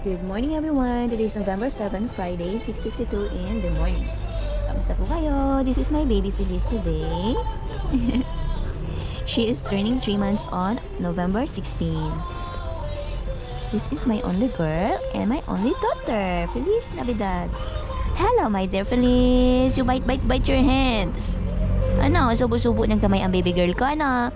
Good morning everyone! Today is November 7, Friday, 6:52 in the morning. Kamusta po kayo? This is my baby Feliz today. She is turning 3 months on November 16. This is my only girl and my only daughter. Feliz Navidad! Hello my dear Feliz! You bite your hands! Ano? Subo-subo ng kamay ang baby girl ko, ano?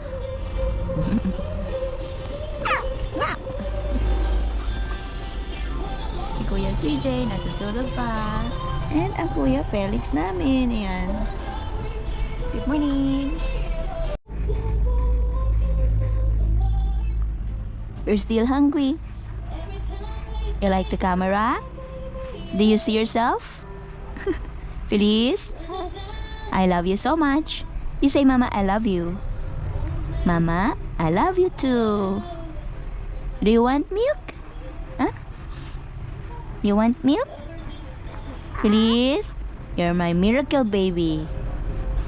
Kuya CJ, natutulog pa. And ang Kuya Felix namin. Ayan. Good morning. You're still hungry? You like the camera? Do you see yourself? Feliz? I love you so much. You say, Mama, I love you. Mama, I love you too. Do you want milk? Huh? You want milk? Feliz, you're my miracle baby.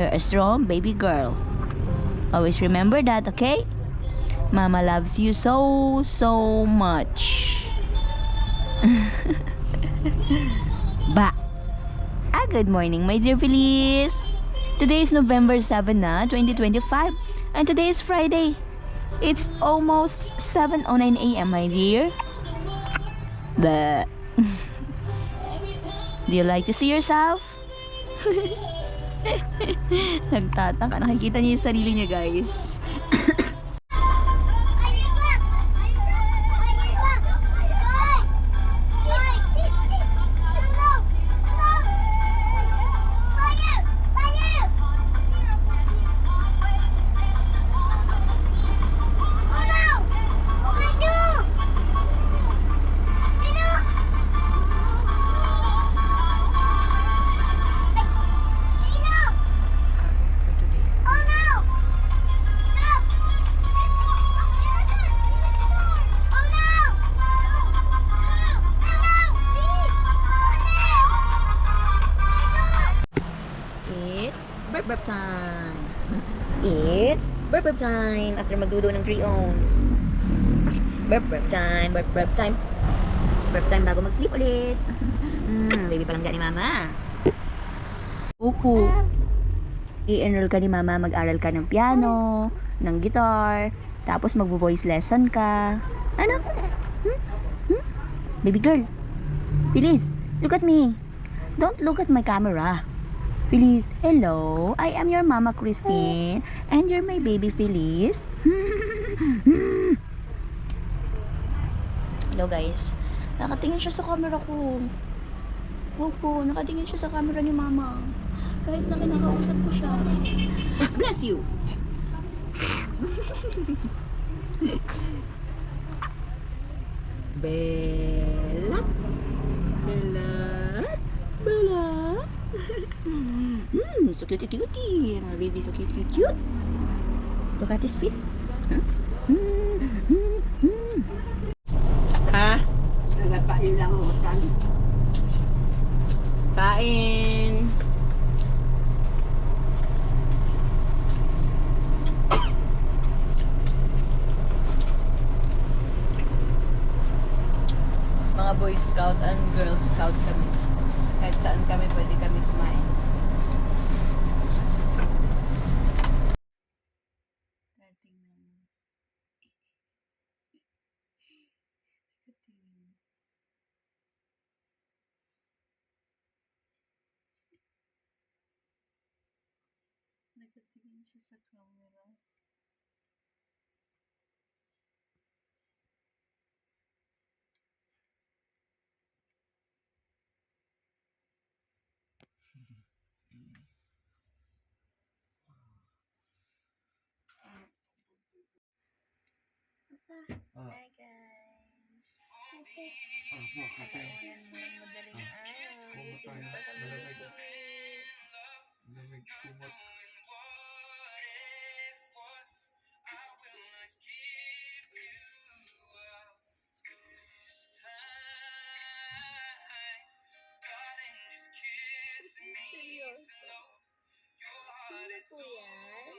You're a strong baby girl. Always remember that, okay? Mama loves you so much. Ba. Good morning, my dear Feliz. Today is November 7 na, 2025. And today is Friday. It's almost 7:09 a.m., my dear. Do you like to see yourself? Nagtataka. Nakikita niya yung sarili niya, guys. Burp time. It's burp time after magdudo ng 3 ounce. Burp time, burp time. Burp time bago mag-sleep ulit. Baby palangga ni Mama. Opo. I-enroll ka ni Mama, mag-aral ka ng piano, ng guitar, tapos mag-voice lesson ka. Ano? Baby girl. Feliz, look at me. Don't look at my camera. Feliz, hello, I am your Mama Christine and you're my baby Feliz. Hello guys, nakatingin siya sa camera ko. Wow po, nakatingin siya sa camera ni Mama. Kahit na kinakausap ko siya. Bless you! Bella. So cutie. My baby so cute. Look at his feet. Ha? Nagpapain lang ako tan. Kain. Mga Boy Scout and Girl Scout kami. Kahit saan kami pwede kami kumain. Nakatingin siya sa camera. Hi guys! Kainin mo ng madaling araw. Gising pa kami ni Feliz. Seryoso. Sino po yan?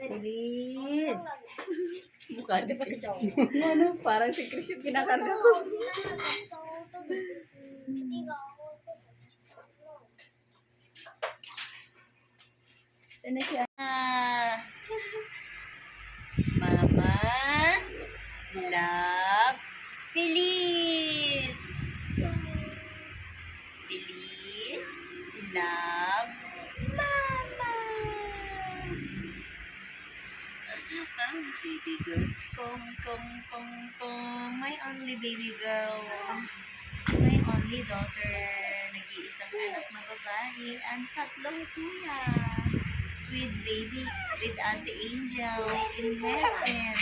Bilis. Mukha di pa si Joe. Ano, parang si Chris yung kinakarga ko. Sana siya. Mama, love, Feliz. Feliz, love, Mama. Ang baby girl. Kong. My only baby girl. My only daughter. Nag-iisang anak na babae. Ang tatlong kuya. With Ate Angel in heaven.